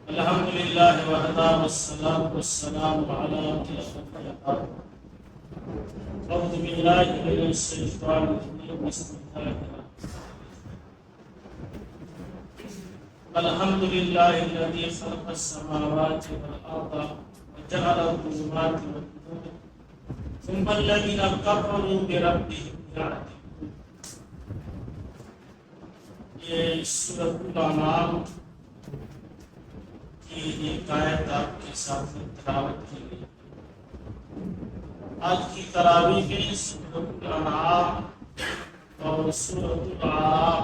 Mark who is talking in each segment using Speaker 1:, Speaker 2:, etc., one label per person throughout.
Speaker 1: الحمدللہ وحدہ والصلاة والسلام علی الانبیاء اعوذ باللہ من الشیطان الرجیم بسم اللہ الرحمن الرحیم الحمدللہ الذی خلق السماوات والارض وجعل الظلمات والنور ثم الذین کفروا بربهم یعدلون۔ یہ سورۃ الانعام کی ایک آیت آپ کے سامنے تلاوت کی گئی۔ آج کی تراویح میں سورۃ الانعام اور سورۃ الاعراف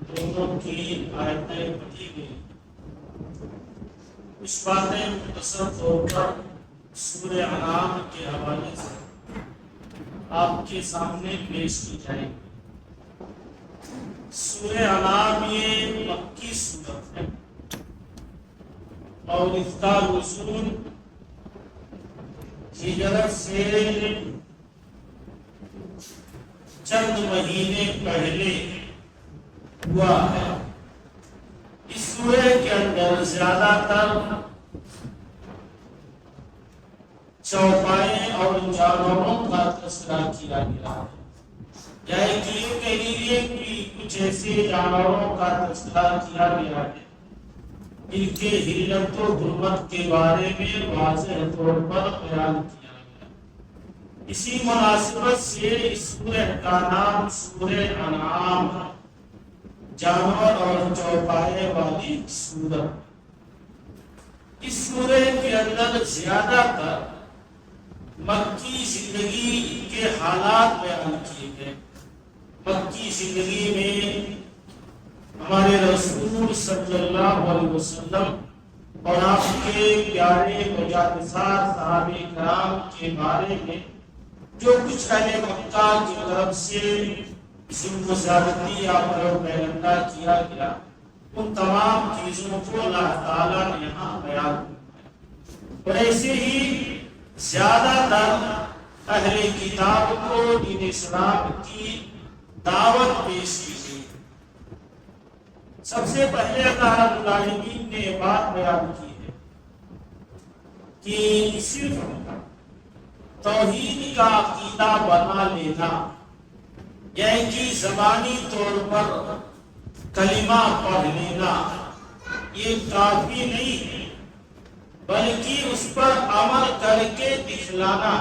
Speaker 1: دونوں کی آیتیں پڑھی گئی۔ کچھ باتیں مختصر طور پر سورہ انعام کے حوالے سے آپ کے سامنے پیش کی جائیں گی۔ سورہ انعام یہ مکی سورت ہے اور اس کا نزول ہجرت سے چند مہینے پہلے ہوا ہے۔ اس سورہ کے اندر زیادہ تر چوپائے اور جانوروں کا تذکرہ کیا گیا ہے، یعنی کہ یہ کہہ لیجیے کہ کچھ ایسے جانوروں کا تذکرہ کیا گیا ہے ان کے حلت و حرمت کے بارے میں واضح طور پر بیان کیا گیا۔ اسی مناسبت سے اس سورہ کا نام سورہ انعام ہے، جانور اور چوپائے والی سورت۔ اس سورہ کے اندر زیادہ تر مکی زندگی کے حالات بیان کیے گئے۔ مکی زندگی میں ہمارے رسول صلی اللہ علیہ وسلم اور آپ کے پیارے مجاہدسار صحابہ کرام کے بارے میں جو کچھ اہل مکہ کی طرف سے ظلم و زیادتی یا پروپیگنڈا کیا گیا، ان تمام چیزوں کو اللہ تعالیٰ نے یہاں بیان کیا۔ اور ایسے ہی زیادہ تر اہل کتاب کو دین اسلام کی دعوت پیش کی گئی۔ سب سے پہلے اللہ رب العالمین نے یہ بات بیان کی ہے کہ صرف توحید کا عقیدہ بنا لینا، یعنی کہ زبانی طور پر کلمہ پڑھ لینا، یہ کافی نہیں ہے، بلکہ اس پر عمل کر کے دکھلانا،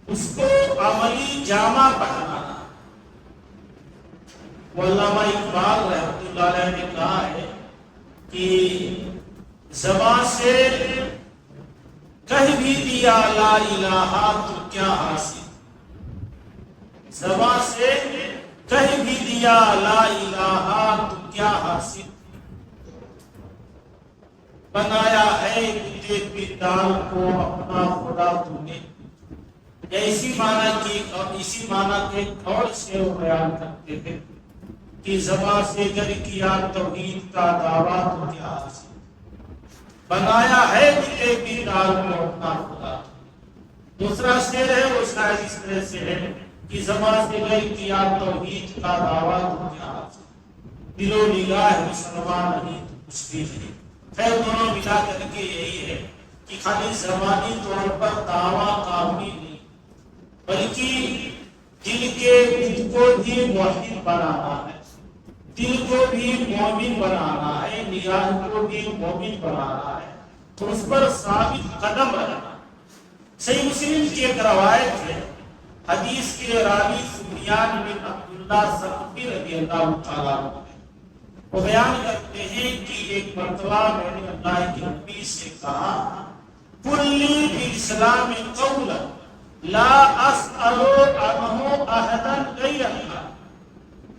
Speaker 1: اس کو عملی جامہ پہنانا۔ علامہ اقبال رحمۃ اللہ علیہ نے کہا ہے کہ زبان سے کہہ بھی دیا لا الہ تو کیا حاصل، زبان سے کہہ بھی دیا لا الہ تو کیا حاصل، بنایا ہے تجھے پتال کو اپنا خدا تو نے۔ اسی معنی کے اور سے وہ بیان کرتے تھے کہ زبان سے گر کیا توحید کا دعویٰ تو کیا حاصل، بنایا ہے تجھے پتال کو اپنا خدا۔ دوسرا شعر ہے وہ شاید اس طرح سے ہے کہ زبان سے گر کیا توحید کا دعویٰ تو کیا حاصل، دل و نگاہ مسلمان نہیں تو کچھ بھی نہیں۔ خیر دونوں ملا کر کے یہی ہے کہ خالی زبانی طور پر دعویٰ کافی نہیں، بلکہ دل کے خود کو بھی موحد بنانا ہے، دل کو بھی مومن بنانا ہے، نگاہ کو بھی مومن بنانا ہے، تو اس پر ثابت قدم رہنا۔ صحیح مسلم کی ایک روایت ہے، حدیث کے راوی سفیان بن عبداللہ ثقفی رضی اللہ تعالیٰ عنہ وہ بیان کرتے ہیں کہ ایک مرتبہ میں نے اللہ کے نبی سے کہا کلی بالاسلام قولا لا اسأل عنہ احدا غیر اللہ،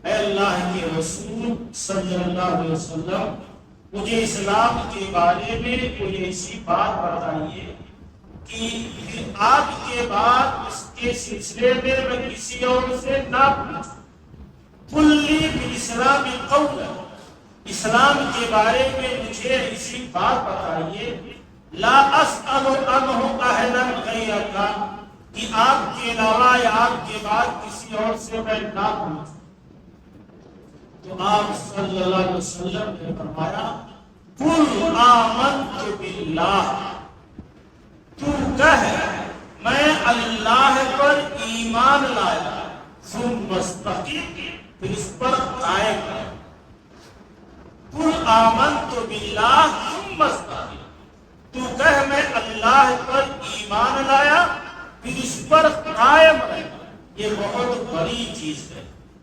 Speaker 1: اے اللہ کے رسول صلی اللہ علیہ وسلم مجھے اسلام کے بارے میں کوئی ایسی بات بتائیے کہ پھر آپ کے بعد اس کے سلسلے میں کسی اور سے نہ پوچھوں۔ کلی بالاسلام قولا، اسلام کے بارے میں مجھے اسی بات بتائیے لا اسأل عنہ احدا غیرک، کہ آپ کے علاوہ یا آپ کے بعد کسی اور سے میں نہ پوچھوں۔ تو آپ صلی اللہ علیہ وسلم نے فرمایا قل آمنت باللہ، تو کہہ میں اللہ پر ایمان لایا، ثم استقم، پھر اس پر قائم رہ۔ قل آمنت باللہ ثم استقم، تو کہہ میں اللہ پر ایمان لایا پھر اس پر قائم رہ۔ یہ بہت بڑی چیز ہے،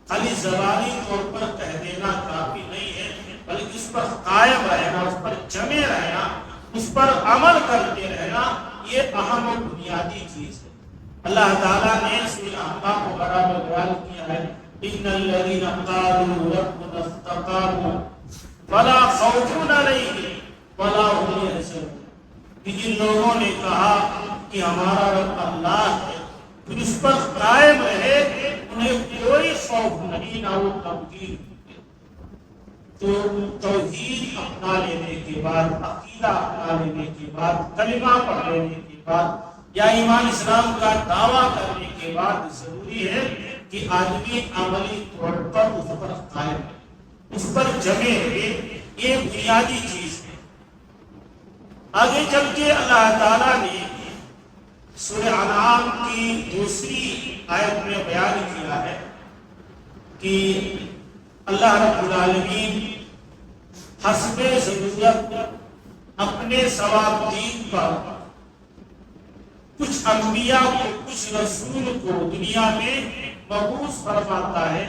Speaker 1: خالی زبانی طور پر کہہ دینا کافی نہیں ہے، بلکہ اس پر قائم رہنا، اس پر جمے رہنا، اس پر عمل کرتے رہنا، یہ اہم و بنیادی چیز ہے۔ اللہ تعالیٰ نے سورہ احقاف وغیرہ میں بیان کیا ہے ان الذین قالوا ربنا استقاموا فلا خوف علیہم ولا هم يحزنون، کہ جن لوگوں نے کہا کہ ہمارا رب اللہ ہے پھر اس پر قائم رہے، انہیں کوئی خوف نہیں نہ وہ غمگین۔ تو توحید اپنا لینے کے بعد، عقیدہ اپنا لینے کے بعد، کلمہ پڑھ لینے کے بعد یا ایمان اسلام کا دعویٰ کرنے کے بعد ضروری ہے کہ آدمی عملی طور پر اس پر قائم ہے، اس پر جمے رہے۔ یہ بنیادی چیز ہے۔ آگے چل کے اللہ تعالیٰ نے سورہ انعام کی دوسری آیت میں بیان کیا ہے کہ اللہ رب العالمین حسب ضرورت اپنے ثواب دین پر کچھ انبیاء کو، کچھ رسول کو دنیا میں مبعوث فرماتا ہے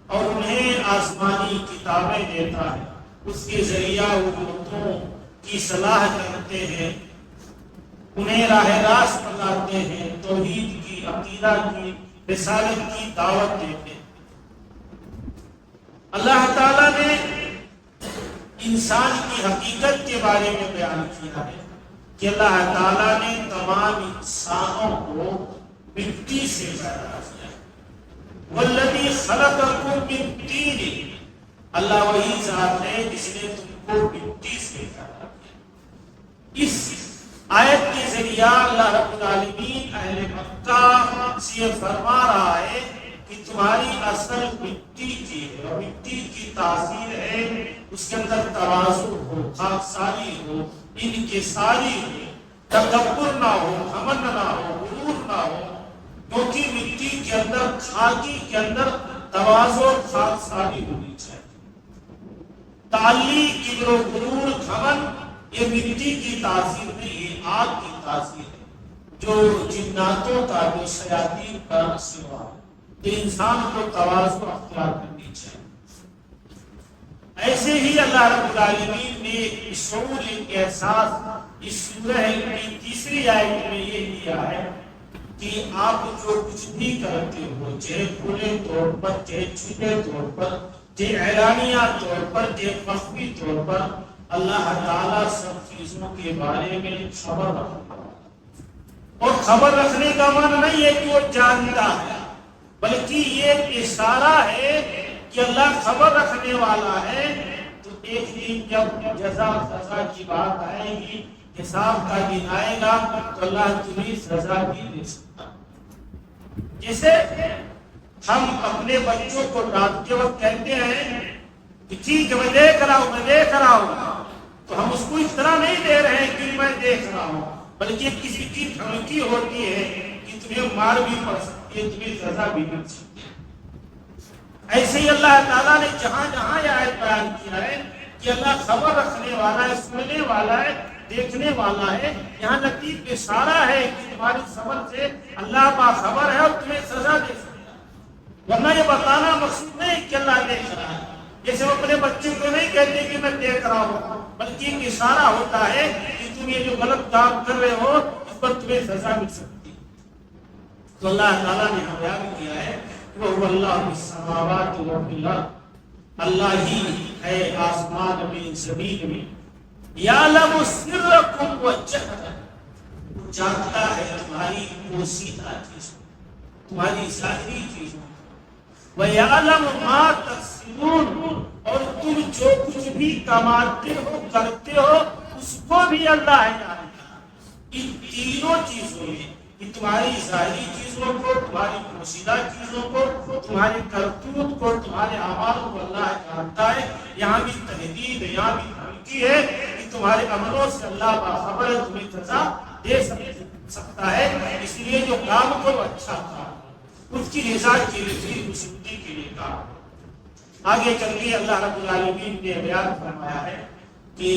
Speaker 1: اور انہیں آسمانی کتابیں دیتا ہے، اس کے ذریعہ وہ امتوں کی صلاح کرتے ہیں، انہیں راہ راست بتاتے ہیں، توحید کی، عقیدہ کی، رسالت کی دعوت دیتے ہیں۔ اللہ تعالیٰ نے انسان کی حقیقت کے بارے میں بیان کیا ہے کہ اللہ تعالیٰ نے تمام انسانوں کو مٹی سے پیدا کیا، والذی خلقکم من طین، اللہ وہی ذات ہے جس نے تم کو مٹی سے پیدا کیا۔ اس آیت کے ذریعہ اللہ رب العالمین اہل مکہ سے فرما رہا ہے کہ تمہاری اصل مٹی کی ہے، اور مٹی کی تاثیر ہے اس کے اندر تواضع ہو، خاکساری ہو، انکساری ہو، تکبر نہ ہو، گھمنڈ نہ ہو، غرور نہ ہو، کیونکہ مٹی کے اندر، خاکی کے اندر تواضع اور خاکساری ہونی چاہیے۔ تعلی، کبر و غرور، گھمنڈ یہ مٹی کی تاثیر نہیں ہے، آگ کی تاثیر ہے، جو جناتوں کا، جو شیاطین کا سوا ہے۔ کہ انسان کو تواضع اختیار کرنی چاہیے۔ ایسے ہی اللہ رب العالمین نے ایک شعور، ایک احساس اس سورہ کی تیسری آیت میں یہ دیا ہے کہ آپ جو کچھ بھی کرتے ہو، چاہے کھلے طور پر، چاہے چھپے طور پر، چاہے اعلانیہ طور پر، چاہے مخفی طور پر، اللہ تعالیٰ سب چیزوں کے بارے میں خبر رکھتا ہے۔ اور خبر رکھنے کا معنی نہیں ہے کہ وہ جانتا ہے، بلکہ یہ اشارہ ہے کہ اللہ خبر رکھنے والا ہے۔ تو ایک دن جب جزا سزا کی بات آئے گی، حساب کا دن آئے گا، تو اللہ تمہیں سزا بھی دے سکتا۔ جیسے ہم اپنے بچوں کو ڈانٹتے وقت کہتے ہیں کہ ٹھیک ہے میں دیکھ رہا ہوں، تو ہم اس کو اس طرح نہیں دے رہے ہیں کہ میں دیکھ رہا ہوں، بلکہ کسی کی دھمکی ہوتی ہے کہ تمہیں مار بھی پڑ سکتی ہے، تمہیں سزا بھی مل سکتی ہے۔ ایسے ہی اللہ تعالیٰ نے جہاں جہاں یہ آیت بیان کیا ہے کہ اللہ خبر رکھنے والا ہے، سننے والا ہے، دیکھنے والا ہے، یہاں لطیف اشارہ ہے کہ تمہاری صبر سے اللہ باخبر ہے اور تمہیں سزا دے سکتا ہے۔ ورنہ یہ بتانا مقصود نہیں کہ اللہ دیکھ رہا ہے، جیسے وہ اپنے بچوں کو نہیں کہتے کہ میں دیکھ رہا ہوں، بلکہ ایک اشارہ ہوتا ہے کہ تم یہ جو غلط کام کر رہے ہو اس پر تمہیں سزا مل سکتی ہے۔ تو اللہ تعالیٰ نے بیان کیا ہے کہ وہ اللہ فی السماوات و فی الارض، اللہ ہی ہے آسمان میں، زمین میں، یعلم سرکم و جہرکم، وہ جانتا ہے تمہاری پوشیدہ چیزوں، تمہاری ظاہری چیزوں، وَيَعْلَمُ مَا تَكْسِبُونَ، اور تم جو کچھ بھی کماتے ہو، کرتے ہو، اس کو بھی اللہ جانتا ہے۔ ان تینوں چیزوں میں کہ تمہاری ظاہری چیزوں کو، تمہاری پوشیدہ چیزوں کو، تمہاری کرتوت کو، تمہارے اعمال کو اللہ جانتا ہے۔ یہاں بھی تحدید ہے، یہاں بھی دھمکی ہے کہ تمہارے عملوں سے اللہ باخبر ہے، تمہیں سزا دے سکتا ہے۔ اس لیے جو کام کرو اچھا کام، اس کی رضا کے لیے، خوشنودی کے لیے کام۔ آگے چل کے اللہ رب العالمین نے بیان فرمایا ہے کہ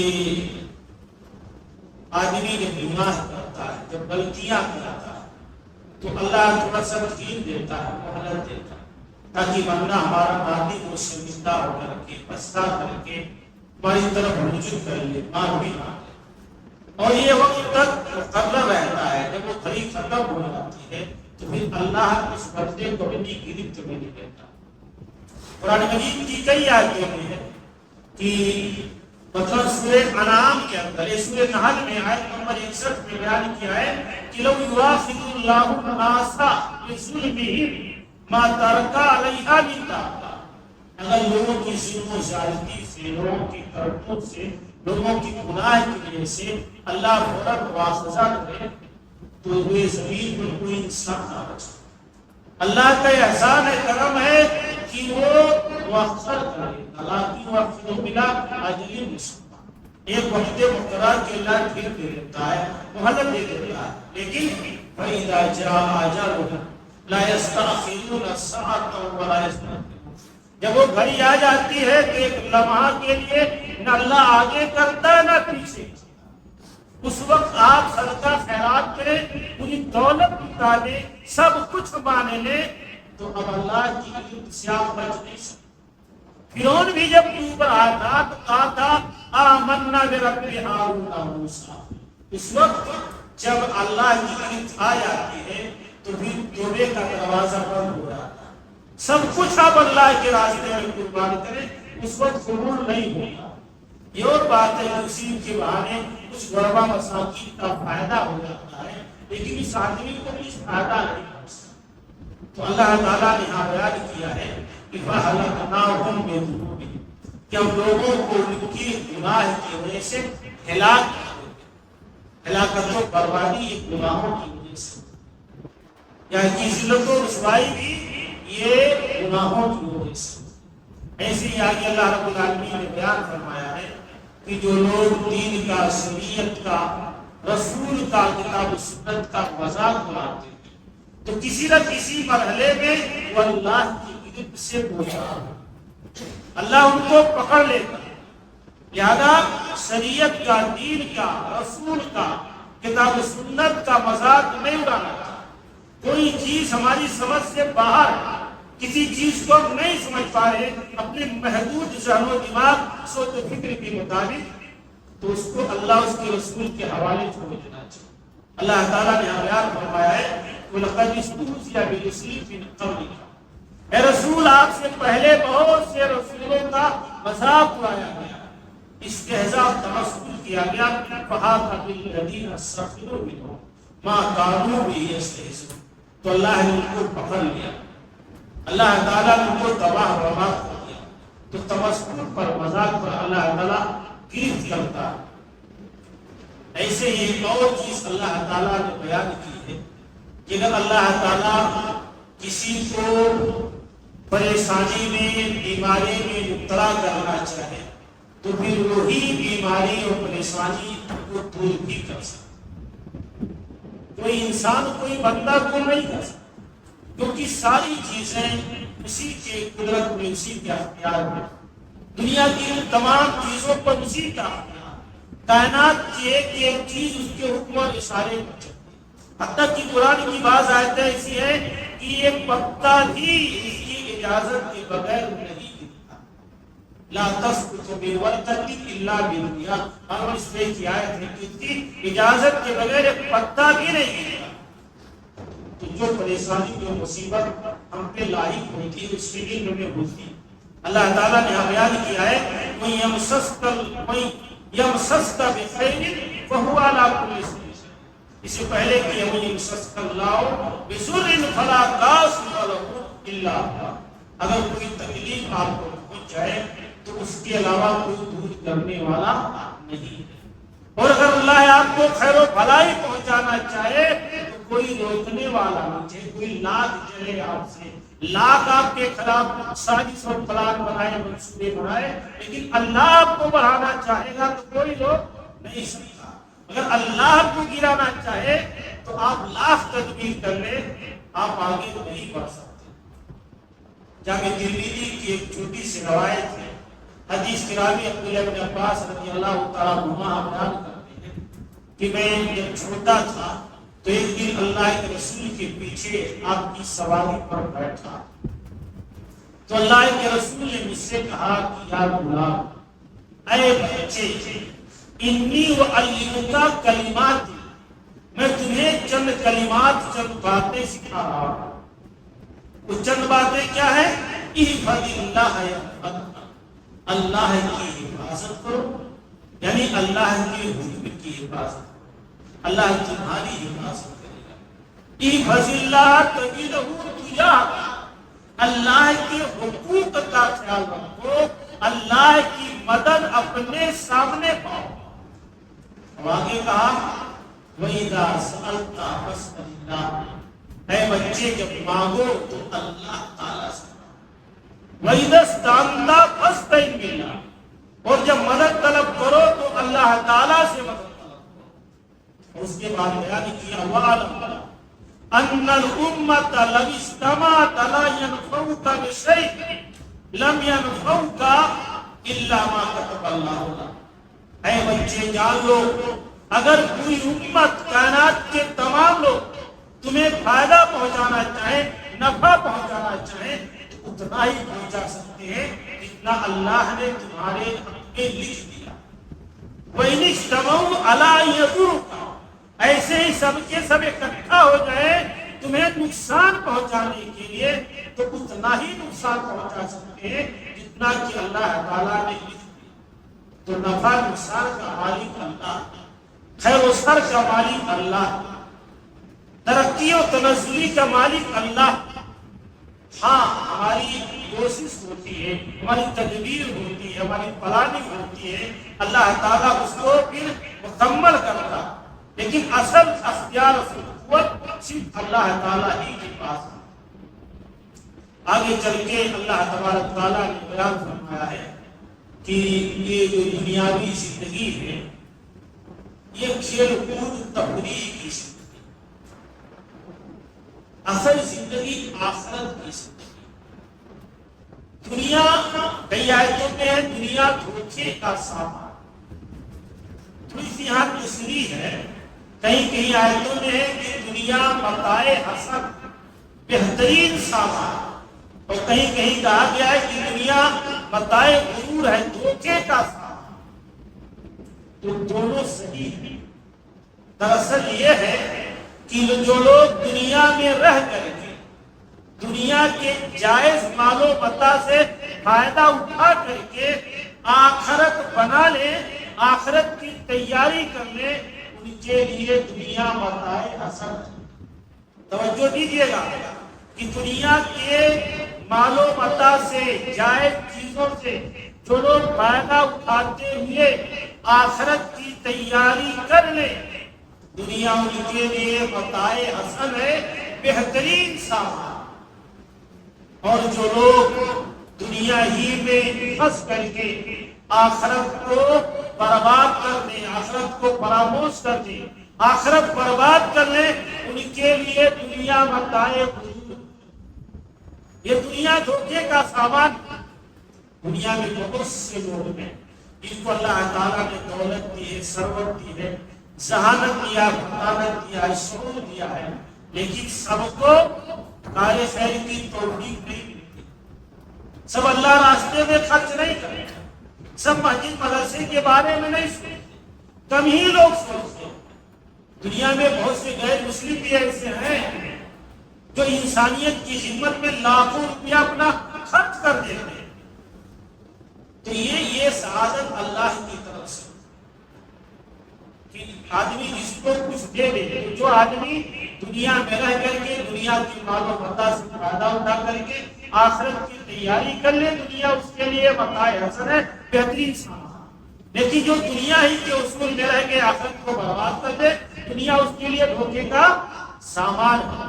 Speaker 1: آدمی جب گناہ کرتا ہے، جب غلطیاں کرتا ہے، تو اللہ تھوڑا سا تکلیف دیتا ہے، مہلت دیتا ہے، تاکہ بندہ ہمارا باطن کو شرمندہ ہو کر کے، پچھتا کر کے ہماری طرف رجوع کر لے، معافی مانگے۔ اور یہ وقت تک مقرر رہتا ہے، جب وہ کھڑی ختم ہو جاتی ہے تو پھر اللہ اس بندے کو اپنی گرفت میں نہیں لیتا۔ قرآن مجید کی کئی آیتوں میں ہے کہ مطلب سورہ انعام کے اندر، سورہ نحل میں آیت نمبر 61 میں بیان کیا ہے کہ لو یواخذ اللہ الناس بظلمهم ما ترک علیہا من دابہ، اگر لوگوں کی ظلم و زیادتی سے، لوگوں کی کرتوت سے، لوگوں کی گناہ کی وجہ سے اللہ فوراً مواخذہ کرے تو وہ زمین پر کوئی انسان نہ بچے۔ اللہ کا احسان ہے، کرم ہے کہ وہ مؤخر کرے، حالانکہ وقت بلا اجل مسمى، ایک وقت مقرر کے اللہ ٹھیک دے دیتا ہے، مہلت دے دیتا ہے، لیکن فَإِذَا جَاءَ أَجَلُهُمْ لَا يَسْتَأْخِرُونَ سَاعَةً وَلَا يَسْتَقْدِمُونَ۔ جب وہ گھڑی آ جاتی ہے تو ایک لمحہ کے لیے نہ اللہ آگے کرتا ہے نہ پیچھے۔ اس وقت آپ صدقہ خیرات کریں، پوری دولت لٹا لیں، سب کچھ مانے لیں، تو اب اللہ کی علم سے آپ بچ نہیں سکتے۔ فرعون بھی جب اوپر آیا تھا تو کہا تھا آمنا برب ہارون و موسیٰ۔ اس وقت جب اللہ کی علم آ جاتی ہے تو پھر توبے کا دروازہ بند ہو جاتا ہے، سب کچھ آپ اللہ کے راستے میں قربان کریں، اس وقت قبول نہیں ہوگا۔ یہ اور بات ہے کہ اسی کے بہانے کچھ غربا مساکین کا فائدہ ہو جاتا ہے، لیکن اس آدمی کو بھی فائدہ نہیں پہنچتا۔ تو اللہ تعالیٰ نے یہاں بیان کیا ہے کہ فَأَهْلَكْنَاهُمْ بِذُنُوبِهِمْ، کہ ہم لوگوں کو ان کی گناہ کی وجہ سے ہلاک کر دیتے۔ ہلاکت و بربادی یہ گناہوں کی وجہ سے، یا کی ذلت و رسوائی بھی یہ گناہوں کی وجہ سے۔ ایسے ہی آگے اللہ رب العالمین نے بیان فرمایا ہے کہ جو لوگ دین کا، شریعت کا، رسول کا، کتاب و سنت کا مذاق بناتے ہیں تو کسی نہ کسی مرحلے میں وہ اللہ کی گرفت سے پہنچا، اللہ ان کو پکڑ لیتا۔ لہذا شریعت کا، دین کا، رسول کا، کتاب و سنت کا مذاق نہیں اڑانا چاہیے۔ کوئی چیز ہماری سمجھ سے باہر ہے، کسی چیز کو ہم نہیں سمجھ پا رہے اپنے محدود ذہن و دماغ، سوچ و فکر کے مطابق، تو اس کو اللہ اس کے رسول کے حوالے چھوڑ دینا چاہیے۔ اللہ تعالیٰ نے بیان فرمایا ہے وَلَقَدِ اسْتُهْزِئَ بِرُسُلٍ مِّن قَبْلِكَ، اے رسول آپ سے پہلے بہت سے رسولوں کا مذاق اڑایا گیا، استہزاء تمسخر کیا گیا، فَحَاقَ بِالَّذِينَ سَخِرُوا مِنْهُم مَّا كَانُوا بِهِ يَسْتَهْزِئُونَ، تو اللہ نے ان کو پکڑ لیا، اللہ تعالیٰ نے ان کو تباہ برباد کر دیا۔ تو تمسخر پر، مذاق پر اللہ تعالیٰ گرفت کرتا ہے۔ ایسے ہی ایک اور چیز اللہ تعالیٰ نے بیان کی ہے کہ اگر اللہ تعالیٰ کسی کو پریشانی میں، بیماری میں مبتلا کرنا چاہے تو پھر وہی بیماری اور پریشانی کو دور بھی کر سکتا۔ کوئی انسان، کوئی بندہ کو نہیں کر سکتا، کیونکہ ساری چیزیں اسی کے قدرت میں، اسی کے اختیار میں، دنیا کی تمام چیزوں پر اسی کا اختیار، کائنات کی ایک ایک چیز اس کے حکم اور اشارے پر چلتی ہے۔ حتیٰ کہ قرآن کی بعض آیتیں ایسی ہیں کہ ایک پتا بھی اس کی اجازت کے بغیر نہیں گرتا۔ لا تسقط بورقۃ الا باذنها، اور اس میں کی آیت ہے کہ اس کی اجازت کے بغیر ایک پتا بھی نہیں گرتا۔ تو جو پریشانی، جو مصیبت ہم پہ لاحق ہوتی ہے اس کے علم میں ہوتی ہے۔ اللہ تعالیٰ نے بیان کیا ہے وَإِن يَمْسَسْكَ بِخَيْرٍ فَهُوَ عَلَىٰ كُلِّ شَيْءٍ، اس سے پہلے کہ وَإِن يَمْسَسْكَ اللَّهُ بِضُرٍّ فَلَا كَاشِفَ لَهُ إِلَّا هُوَ، اگر کوئی تکلیف آپ کو پہنچ جائے تو اس کے علاوہ کوئی دور کرنے والا نہیں ہے، اور اگر اللہ آپ کو خیر و بھلائی پہنچانا چاہے تو کوئی روکنے والا نہیں چاہے، کوئی لاکھ چلے آپ سے، لاکھ آپ کے خلاف سازش اور پلان بنائے، منصوبے بنائے، لیکن اللہ آپ کو بڑھانا چاہے گا تو کوئی روک نہیں سکتا۔ اگر اللہ آپ کو گرانا چاہے تو آپ لاکھ تدبیر کر لیں، آپ آگے نہیں بڑھ سکتے۔ جامع ترمذی کی ایک چھوٹی سی روایت ہے، حدیث کے راوی عبداللہ بن عباس رضی اللہ تعالیٰ عنہما بیان کرتے ہیں کہ میں جب چھوٹا تھا تو ایک دن اللہ کے رسول کے پیچھے آپ کی سواری پر بیٹھا، تو اللہ کے رسول نے مجھ سے کہا کہ یا غلام، اے بچے، انی وعلمک کلمات، میں تمہیں چند کلمات، چند باتیں سکھا رہا ہوں۔ وہ چند باتیں کیا ہے؟ احفظ اللہ یحفظک، اللہ کی حفاظت کرو، یعنی اللہ کے حکم کی حفاظت، اللہ تمہاری حفاظت کرے گا۔ احفظ اللہ تجدہ تجاہک، اللہ کے حقوق کا خیال رکھو، اللہ کی مدد اپنے سامنے پاؤ۔ اب آگے کہا وَإِذَا سَأَلْتَ فَاسْأَلِ اللَّهَ، اے بچے جب مانگو تو اللہ تعالیٰ سے مانگو۔ وَإِذَا اسْتَعَنْتَ فَاسْتَعِنْ بِاللَّهِ، اور جب مدد طلب کرو تو اللہ تعالیٰ سے مدد طلب کرو۔ اس کے بعد بیان کیا وَعَلَمْ أَنَّ الْأُمَّةَ لَوِ اجْتَمَعَتْ عَلَىٰ يَنْفَعُوكَ بِشَيْءٍ لَمْ يَنْفَعُوكَ إِلَّا مَا كَتَبَ اللَّهُ لَكَ، اے بچے جان لو، اگر کوئی امت، کائنات کے تمام لوگ تمہیں فائدہ پہنچانا چاہیں، نفع پہنچانا چاہیں، تو اتنا ہی پہنچا سکتے ہیں جتنا اللہ نے تمہارے حق میں لکھ دیا۔ وَإِنِ اجْتَمَعُوا عَلَىٰ أَن يَضُرُّوكَ، ایسے ہی سب کے سب اکٹھا ہو جائیں تمہیں نقصان پہنچانے کے لیے، تو اتنا ہی نقصان پہنچا سکتے ہیں جتنا کہ اللہ تعالیٰ نے لکھ دیا۔ تو نفع نقصان کا مالک اللہ، خیر و شر کا مالک اللہ، ترقی و تنزلی کا مالک اللہ۔ ہاں ہماری کوشش ہوتی ہے، ہماری تدبیر ہوتی ہے، ہماری پلاننگ ہوتی ہے، اللہ تعالیٰ اس کو پھر مکمل کرتا، لیکن اصل اختیار و قوت صرف اللہ تعالیٰ ہی کے پاس ہے۔ آگے چل کے اللہ تبارک تعالیٰ نے بیان فرمایا ہے کہ یہ جو دنیاوی زندگی ہے یہ کھیل کود تفریح کی زندگی، اصل زندگی آخرت کی زندگی۔ دنیا کئی آیتوں میں ہے دنیا دھوکے کا سامان، تھوڑی سی یہاں تصریح ہے، کئی آیتوں میں ہے کہ دنیا متاع حسن، بہترین سامان، اور کہیں کہا گیا ہے کہ دنیا متاع غرور ہے، دھوکے کا سامان۔ تو دونوں صحیح ہیں۔ دراصل یہ ہے کہ جو لوگ دنیا میں رہ کر کے دنیا کے جائز مال و متاع سے فائدہ اٹھا کر کے آخرت بنا لیں، آخرت کی تیاری کر لیں، ان کے لیے دنیا متاع حسن ہے۔ توجہ دیجیے گا کہ دنیا کے مال و متاع سے، جائز چیزوں سے جو لوگ فائدہ اٹھاتے ہوئے آخرت کی تیاری کر لیں، دنیا ان کے لیے متاع حسن ہے، بہترین سامان۔ اور جو لوگ دنیا ہی میں پھنس کر کے آخرت کو برباد کر دیں، آخرت کو فراموش کر دیں، آخرت برباد کر لیں، ان کے لیے دنیا متاع غرور، یہ دنیا دھوکے کا سامان۔ دنیا میں بہت سے لوگ ہیں جن کو اللہ تعالیٰ نے دولت دی ہے، ثروت دی ہے، ذہانت دیا، فطانت دیا، شعور دیا ہے، لیکن سب کو کار خیر کی توفیق نہیں ملتی، سب اللہ راستے میں خرچ نہیں کرتے، سب مسجد مدرسے کے بارے میں نہیں سنتے، کم ہی لوگ سوچتے ہیں۔ دنیا میں بہت سے غیر مسلم بھی ایسے ہیں جو انسانیت کی خدمت میں لاکھوں روپیہ اپنا خرچ کر دیتے ہیں۔ تو یہ سعادت اللہ کی طرف سے کہ آدمی جس کو کچھ دے دے، جو آدمی دنیا میں رہ کر کے دنیا کی مال و متاع سے فائدہ اٹھا کر کے آخرت کی تیاری کر لے، دنیا اس کے لیے متاع حسن ہے، بہترین سامان۔ لیکن جو دنیا ہی کے اصول میں رہ کے آخرت کو برباد کر دے، دنیا اس کے لیے دھوکے کا سامان ہے۔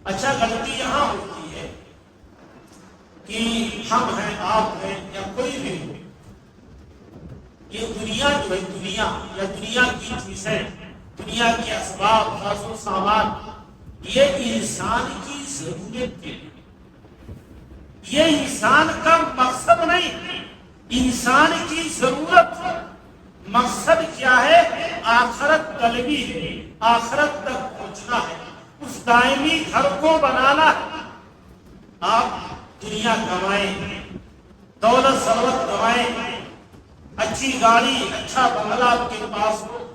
Speaker 1: اچھا غلطی یہاں ہوتی ہے کہ ہم ہیں، آپ ہیں، یا کوئی بھی ہو، یہ دنیا جو ہے، دنیا یا دنیا کی چیزیں، دنیا کے اسباب، ساز و سامان، یہ انسان کی ضرورت کے لیے، یہ انسان کا مقصد نہیں، انسان کی ضرورت ہے۔ مقصد کیا ہے؟ آخرت طلبی ہے، آخرت تک پہنچنا ہے، اس دائمی گھر کو بنانا ہے۔ آپ دنیا کمائیں، دولت ثروت کمائیں، اچھی گاڑی، اچھا بنگلہ آپ کے پاس ہو،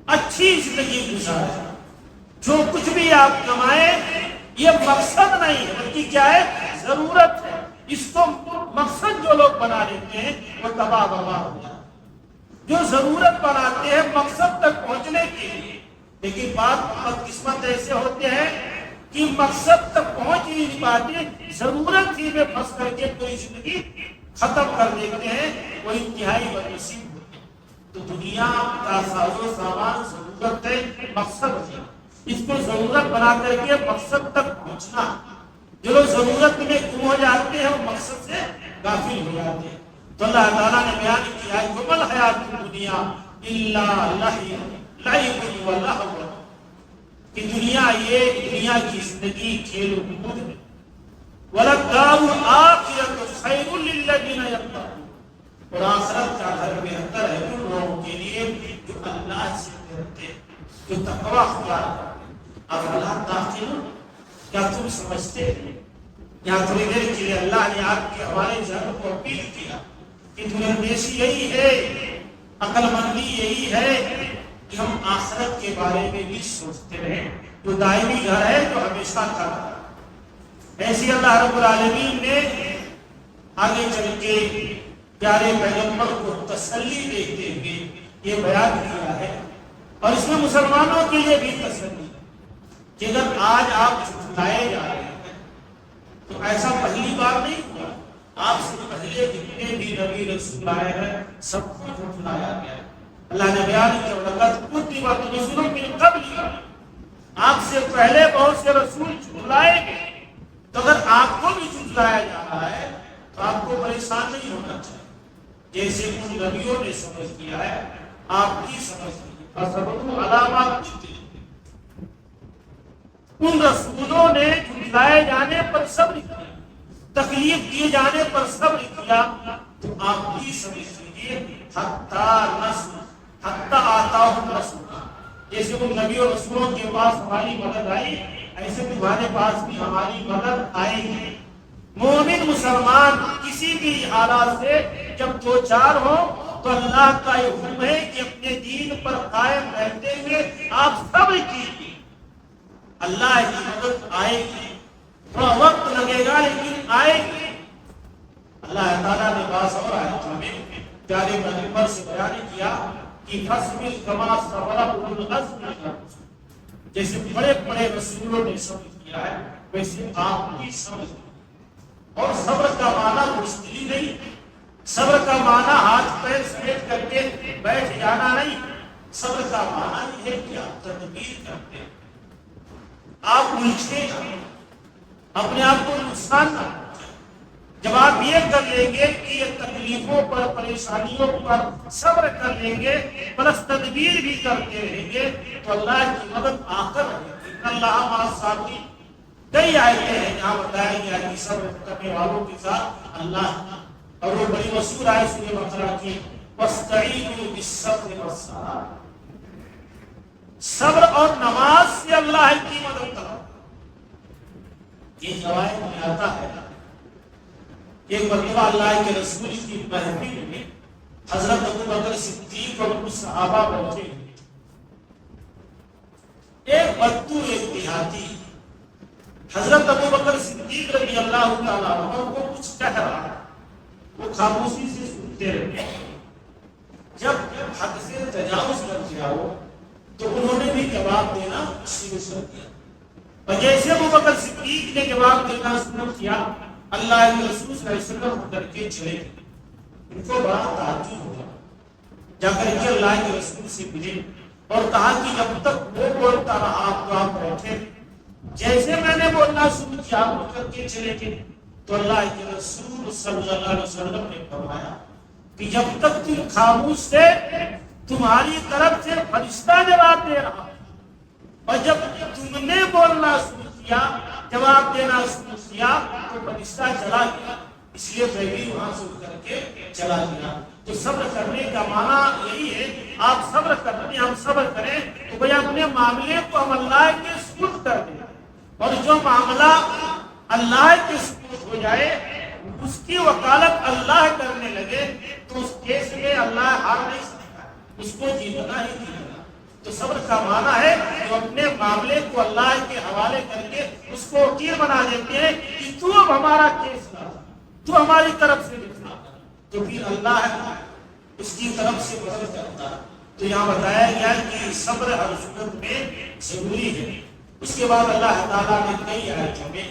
Speaker 1: اچھی زندگی گزاریں، جو کچھ بھی آپ کمائیں یہ مقصد نہیں ہے، بلکہ کیا ہے؟ ضرورت ہے۔ اس کو مقصد جو لوگ بنا لیتے ہیں وہ تباہ برباد ہو جاتے ہیں۔ جو ضرورت بناتے ہیں مقصد تک پہنچنے کے لیے، لیکن بدقسمت ایسے ہوتے ہیں کہ مقصد تک پہنچ ہی نہیں پاتے، ضرورت ہی میں پھنس کر کے پوری زندگی ختم کر دیتے ہیں، وہ انتہائی بدنصیب ہوتے ہیں۔ تو دنیا کا ساز و سامان ضرورت ہے، مقصد ہے، اس کو ضرورت بنا کر کے مقصد تک پہنچنا۔ جو لوگ ضرورت میں گم ہو جاتے ہیں وہ مقصد سے غافل ہو جاتے ہیں۔ تو اللہ تعالیٰ نے بیان کیا ہے وَمَا الْحَيَاةُ الدُّنْيَا إِلَّا لَعِبٌ وَلَهْوٌ، کہ دنیا کی زندگی کھیل و کود ہے۔ وَلَلدَّارُ الْآخِرَةُ خَيْرٌ لِلَّذِينَ يَتَّقُونَ، اور آخرت کا گھر بہتر ہے ان لوگوں کے لیے جو اللہ سے ڈرتے ہیں، جو تقوی اختیار کرتے ہیں۔ افلا تعقلون، کیا تم سمجھتے ہیں؟ یہاں تھوڑی دیر کے لیے اللہ نے آپ کے ہمارے ذہن کو اپیل کیا کہ تمہیں دیشی یہی ہے، عقل مندی یہی ہے کہ ہم آخرت کے بارے میں بھی سوچتے رہیں، جو دائمی گھر ہے، جو ہمیشہ کا گھر ہے۔ ایسی اللہ رب العالمین نے آگے چل کے پیارے پیغمبر کو تسلی دیتے ہوئے یہ بیان کیا ہے، اور اس میں مسلمانوں کے لیے بھی تسلی ہے کہ اگر آج آپ جھٹلائے جا رہے ہیں تو ایسا پہلی بار نہیں ہوا، آپ سے پہلے جتنے بھی نبی رسول آئے ہیں سب کو جھٹلایا گیا ہے۔ اللہ نے بیان کیا وَلَقَدْ كُذِّبَتْ رُسُلٌ مِّن قَبْلِكَ، آپ سے پہلے بہت سے رسول جھٹلائے گئے، تو اگر آپ کو بھی جھٹلایا جا رہا ہے تو آپ کو پریشان نہیں ہونا چاہیے، جیسے ان نبیوں نے سمجھ کیا ہے آپ کی سمجھ کی فَصَبَرُوا عَلَىٰ مَا كُذِّبُوا، ان رسولوں نے جھٹلائے جانے پر صبر کیا، تکلیف دیے جانے پر صبر کیا، تو آپ بھی سمجھ لیجیے حتیٰ آتاہم رسولنا، جیسے ان نبی اور رسولوں کے پاس ہماری مدد آئی، ایسے تمہارے پاس بھی ہماری مدد آئے گی۔ مومن مسلمان کسی بھی حالات سے جب دو چار ہو تو اللہ کا یہ حکم ہے کہ اپنے دین پر قائم رہتے ہوئے آپ صبر کیجیے، اللہ کی مدد آئے گی، تھوڑا وقت لگے گا لیکن آئے گی۔ اللہ تعالیٰ نے بعض اور آیتوں میں پیارے پیغمبر سے بیان کیا کہ فَاصْبِرْ كَمَا صَبَرَ أُولُو الْعَزْمِ مِنَ الرُّسُلِ، جیسے بڑے بڑے رسولوں نے صبر کیا ہے ویسے آپ بھی صبر کیجیے۔ اور صبر کا معنی مشکل نہیں، صبر کا معنی ہاتھ پیر سمیٹ کر کے بیٹھ جانا نہیں، صبر کا معنی یہ ہے کہ آپ تدبیر کرتے ہیں، آپ الجھے نہ، اپنے آپ کو نقصان نہ پہنچائیں۔ جب آپ یہ کر لیں گے کہ یہ تکلیفوں پر، پریشانیوں پر صبر کر لیں گے، پلس تدبیر بھی کرتے رہیں گے، تو اللہ کی مدد آ کر رہے گی۔ اللہ مع الصابرین، کئی آیتیں ہیں جہاں بتایا گیا کہ صبر کرنے والوں کے ساتھ اللہ، اور وہ بڑی مشہور آیت سورہ بقرہ کی وَاسْتَعِینُوا بِالصَّبْرِ وَالصَّلَاةِ، صبر اور نماز سے اللہ کی مدد کرو۔ یہ روایت میں آتا ہے ایک مرتبہ اللہ کے رسول کی محفل میں حضرت ابوبکر صدیق اور کچھ صحابہ بیٹھے ہوئے، ایک بدو ایک دیہاتی حضرت ابوبکر صدیق رضی اللہ تعالیٰ عنہ کو کچھ کہہ رہا ہے، وہ خاموشی سے سنتے رہے، جب حد سے تجاوز کر دیا ہو تو انہوں نے بھی جواب دینا شروع کر دیا، اور جیسے ابوبکر صدیق نے جواب دینا شروع کیا اللہ کے رسول صلی اللہ علیہ وسلم کر کے چلے گئے۔ ان کو بڑا تعجب ہوا، جا کر کے اللہ کے رسول سے ملے، اور کہا کہ جب تک وہ بولتا رہا تو آپ بیٹھے، جیسے میں نے بولنا شروع کیا اٹھ کر کے چلے گئے۔ تو اللہ کے رسول صلی اللہ علیہ وسلم نے فرمایا کہ جب تک تم خاموش تھے تمہاری طرف سے فرشتہ جواب دے رہا، اور جب تم نے بولنا شروع کیا، جواب دینا شروع کیا تو فرشتہ چلا گیا، اس لیے میں بھی وہاں سے اٹھ کر کے چلا گیا۔ تو صبر کرنے کا معنی یہی ہے، آپ صبر کریں، ہم صبر کریں تو بھئی اپنے معاملے کو ہم اللہ کے سپرد کر دیں، اور جو معاملہ اللہ کے سپرد ہو جائے اس کی وکالت اللہ کرنے لگے تو اس کیس میں اللہ ہار نہیں سکتا، اس کو جیتنا ہی جیتنا۔ تو صبر کا معنی ہے تو اپنے معاملے کو اللہ کے حوالے کر کے اس کو وکیل بنا دیتے ہیں کہ تو اب ہمارا کیس لا، تو ہماری طرف سے لکھنا، تو پھر اللہ اس کی طرف سے مدد کرتا۔ تو یہاں بتایا گیا کہ صبر ہر صورت میں ضروری ہے۔ اس کے بعد اللہ تعالیٰ نے کئی آیتوں میں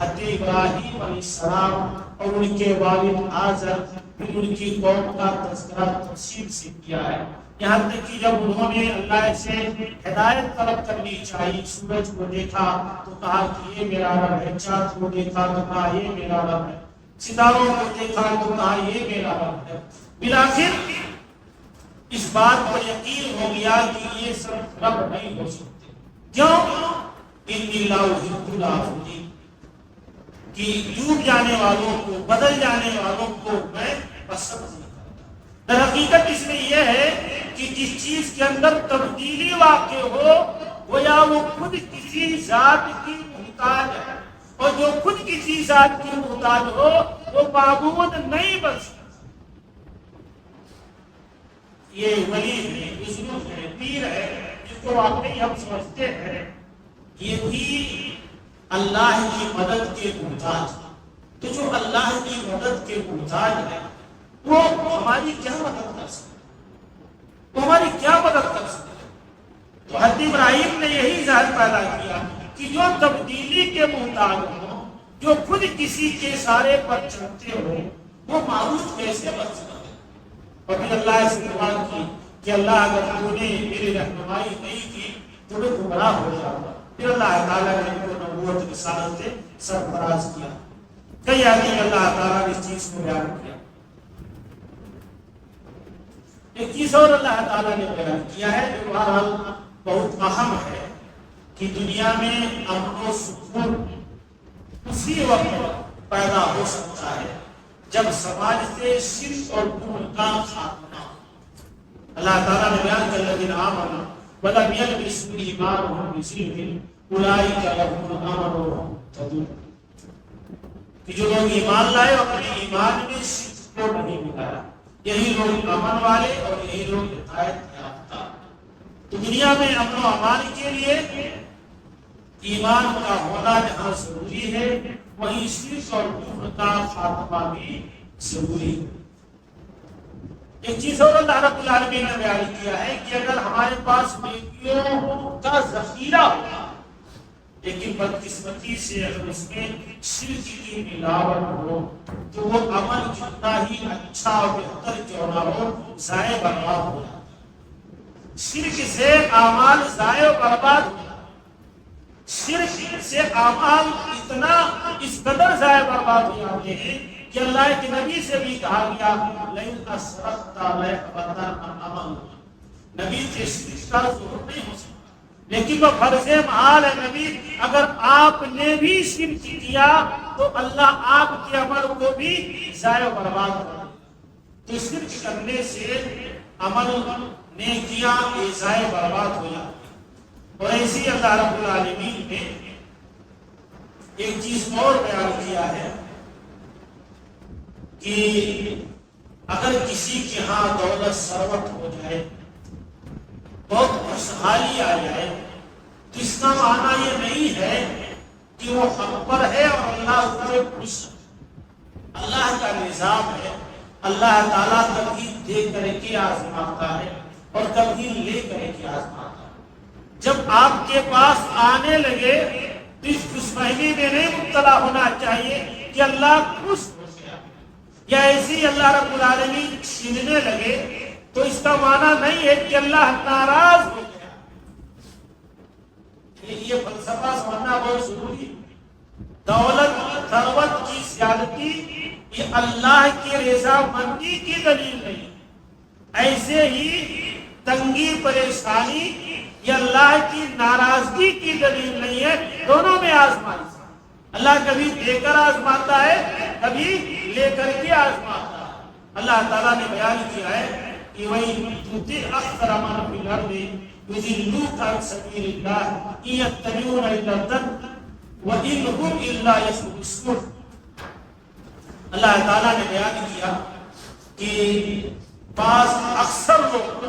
Speaker 1: حضرت ابراہیم علیہ السلام اور ان کے والد آزر پھر ان کی قوم کا تذکرہ تفصیل سے کیا ہے، یہاں تک کہ جب انہوں نے اللہ سے ہدایت طلب کرنی چاہیے، سورج کو دیکھا تو کہا کہ یہ میرا رب ہے، چاند کو دیکھا تو کہا یہ میرا رب ہے، ستاروں کو دیکھا تو کہا یہ میرا رب ہے۔ بالآخر اس بات پر یقین ہو گیا کہ یہ سب رب نہیں ہو سکتے۔ کیوں؟ انی لا احب العافلین، کہ ڈوب جانے والوں کو، بدل جانے والوں کو میں پسند نہیں کرتا۔ در حقیقت اس میں یہ ہے کہ جس چیز کے اندر تبدیلی واقع ہو وہ یا وہ خود کسی ذات کی محتاج ہے، اور جو خود کسی ذات کی محتاج ہو وہ معبود نہیں بن سکتا۔ یہ ولی ہے، بزرگ ہے، پیر ہے، جس کو واقعی ہم سمجھتے ہیں یہ بھی اللہ کی مدد کے محتاج۔ تو جو اللہ کی مدد کے محتاج ہے وہ ہماری کیا مدد کر سکتا ہے؟ وہ ہماری کیا مدد کر سکتا ہے؟ تو حضرت ابراہیم نے یہی ظاہر پیدا کیا کہ جو تبدیلی کے محتاج ہو، جو خود کسی کے سارے پر چلتے ہو، وہ معبود کیسے بن سکتا ہے؟ اور پھر اللہ سے دعا کی کہ اللہ اگر تو نے میری رہنمائی نہیں کی تو میں گمراہ ہو جاؤں گا۔ پھر اللہ تعالیٰ نے ان کو نبوت رسالت سے سرفراز کیا۔ کئی آدمی اللہ تعالیٰ نے اس چیز کو بیان کیا۔ ایک چیز اور اللہ تعالیٰ نے بیان کیا ہے جو بہرحال بہت اہم ہے کہ دنیا میں امن و سکون اسی وقت پیدا ہو سکتا ہے جب سماج سے شرک اور کفر کا خاتمہ۔ اللہ تعالیٰ نے بیان کیا الذین آمنوا ولم یلبسوا ایمانهم بظلم اولئک لهم الامن وهم مہتدون، کہ جو لوگ ایمان لائے اور اپنے ایمان میں شرک کو نہیں ملایا، یہی لوگ امن والے اور یہی لوگ ہدایت یافتہ۔ تو دنیا میں امن و امان کے لیے ایمان کا ہونا جہاں ضروری ہے وہیں شرک اور کفر کا خاتمہ بھی ضروری ہے۔ ایک چیز اور اللہ رب العالمین نے بیان کیا ہے کہ اگر ہمارے پاس نیکیوں کا ذخیرہ ہو لیکن بدقسمتی سے اگر اس میں شرک کی ملاوٹ ہو تو وہ عمل جتنا ہی اچھا اور بہتر کیوں نہ ہو ضائع برباد ہو جاتا ہے۔ شرک سے اعمال ضائع و برباد ہو جاتا ہے۔ شرک سے اعمال اتنا اس قدر ضائع برباد ہو جاتے ہیں کہ اللہ کے نبی سے بھی کہا گیا لئن اشرکت لیحبطن عملک، نبی سے شرک کا ظہور نہیں ہو سکتا لیکن وہ فرض محال ہے نبی، اگر آپ نے بھی شرک کیا تو اللہ آپ کے عمل کو بھی ضائع و برباد کر دے۔ تو شرک کرنے سے عمل نیکیاں ضائع برباد ہو جاتی۔ اور ایسی اللہ رب العالمین نے ایک چیز اور بیان کیا ہے کہ اگر کسی کے ہاں دولت ثروت ہو جائے، بہت خوشحالی آ جائے، تو اس کا معنی یہ نہیں ہے کہ وہ حق پر ہے اور اللہ اس سے خوش ہے۔ اللہ کا نظام ہے، اللہ تعالیٰ کبھی دے کر کے آزماتا ہے اور کبھی لے کر کے آزماتا ہے۔ جب آپ کے پاس آنے لگے تو اس خوش فہمی میں نہیں مبتلا ہونا چاہیے کہ اللہ خوش ہو گیا، یا ایسی اللہ رب العالمین چھیننے لگے تو اس کا معنی نہیں ہے کہ اللہ ناراض ہو گیا۔ یہ فلسفہ سمجھنا بہت ضروری ہے۔ دولت ثروت کی زیادتی یہ اللہ کی رضا مندی کی دلیل نہیں، ایسے ہی تنگی پریشانی یہ اللہ کی ناراضگی کی دلیل نہیں ہے، دونوں میں آزمائش ہے۔ اللہ کبھی دے کر آزماتا ہے، کبھی لے کر کے آزماتا ہے۔ اللہ تعالیٰ نے بیان کیا ہے کہ وَإِن تُطِعْ أَكْثَرَ مَنْ فِي الْأَرْضِ يُضِلُّوكَ عَنْ سَبِيلِ اللَّهِ إِن يَتَّبِعُونَ إِلَّا الظَّنَّ وَإِنْ هُمْ إِلَّا يَخْرُصُونَ۔ اللہ تعالیٰ نے بیان کیا کہ بعض اکثر لوگ،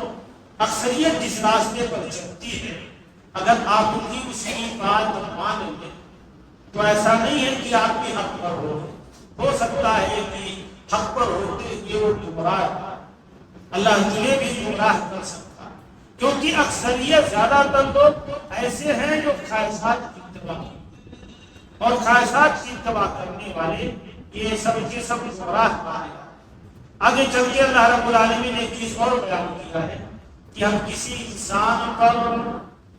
Speaker 1: اکثریت جس راستے پر چلتی ہے، اگر آپ ان کی اسی بات مان لیں تو ایسا نہیں ہے کہ آپ بھی حق پر ہو سکتا ہے کہ حق پر ہوتے ہوئے وہ گمراہ ہے، اللہ تجھے بھی گمراہ کر سکتا ہے، کیونکہ اکثریت زیادہ تر لوگ ایسے ہیں جو خواہشات کی اتباع کرتے ہیں، اور خواہشات کی اتباع کرنے والے یہ سب کے سب گمراہ پائے۔ آگے چل کے اللہ رب العالمین نے ایک چیز اور بیان کیا ہے کہ ہم کسی انسان پر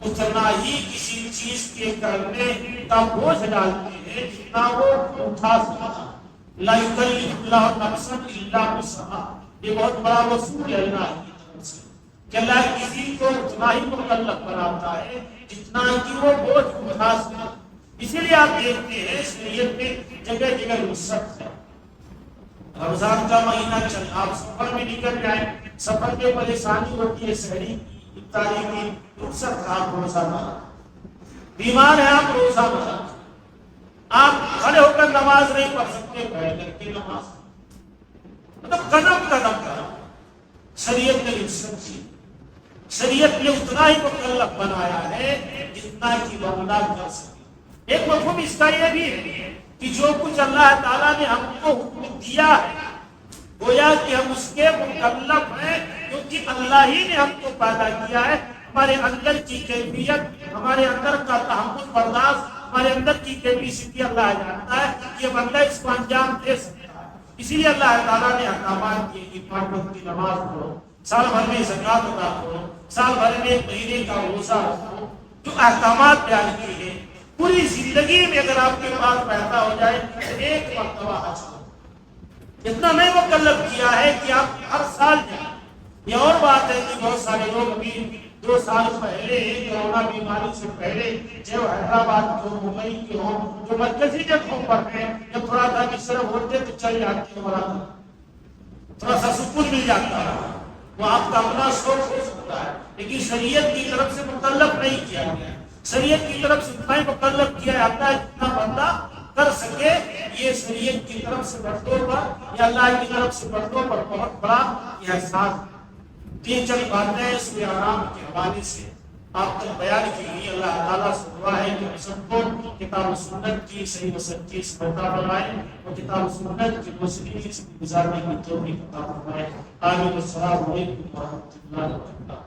Speaker 1: اتنا ہی کسی چیز کے کرنے کا بوجھ ڈالتے ہیں جتنا وہ اٹھا سکتا۔ لا یکلف اللہ نفسا الا وسعها، یہ بہت بڑا اصول ہے اللہ کی طرف سے کہ اللہ کسی کو اتنا ہی مکلف بناتا ہے جتنا کہ وہ بوجھ اٹھا سکتا۔ اسی لیے آپ دیکھتے ہیں شریعت میں جگہ جگہ رخصت ہے۔ رمضان کا مہینہ چل، آپ سفر میں نکل جائیں، سفر میں پریشانی ہوتی ہے، سحری افطاری کی رخصت، آپ روزہ مارا، بیمار ہیں آپ روزہ مارا، آپ کھڑے ہو کر نماز نہیں پڑھ سکتے، بیٹھ کر کے نماز، مطلب قدم قدم کرو۔ شریعت نے رخصت کی، شریعت نے اتنا ہی مکلف بنایا ہے جتنا کہ بندہ کر سکے۔ ایک مفہوم اس کا یہ بھی ہے کہ جو کچھ اللہ تعالیٰ نے ہم کو حکم دیا ہے گویا کہ ہم اس کے مکلف ہیں، کیونکہ اللہ ہی نے ہم کو پیدا کیا ہے۔ ہمارے اندر کی کیفیت، ہمارے اندر کا تحمل برداشت، ہمارے اندر کی کیپیسٹی اللہ جانتا ہے کہ یہ بندہ اس کو انجام دے سکتا ہے۔ اسی لیے اللہ تعالیٰ نے احکامات کیے کہ 5 وقت کی نماز پڑھو، سال بھر میں زکوٰۃ ادا کرو، سال بھر میں ایک مہینے کا روزہ رکھو، جو احکامات بیان کیے ہیں۔ پوری زندگی میں اگر آپ کے پاس پیدا ہو جائے تو ایک مرتبہ حج کرو، اتنا نہیں مکلف کیا ہے کہ آپ ہر سال جائیں۔ یہ اور بات ہے کہ بہت سارے لوگ ابھی 2 سال پہلے کورونا بیماری سے پہلے، چاہے حیدرآباد کے ہوں، ممبئی کے ہوں، جو مرکزی جگہوں پر ہیں، جب تھوڑا سا مصرف ہوتے تو چل جاتے ہیں، تھوڑا سا سکون مل جاتا ہے، وہ آپ کا اپنا شوق ہو سکتا ہے، لیکن شریعت کی طرف سے مکلف نہیں کیا گیا۔ شریعت کی طرف سے اتنا ہی مکلف کیا جاتا ہے جتنا بندہ کر سکے۔ یہ شریعت کی طرف سے بندوں پر یا اللہ کی طرف سے بندوں پر بہت بڑا احساس ہے۔ تین چند باتیں سورہ انعام کے حوالے سے آپ تک بیان کی گئی۔ اللہ تعالیٰ سے دعا ہے کہ ہم سب کو کتاب و سنت کی صحیح و سچی سمجھتا بنائے اور کتاب و سنت کی روشنی سے گزارنے کی توفیق عطا فرمائے۔ آمین۔ السلام علیکم ورحمۃ اللہ وبرکاتہ۔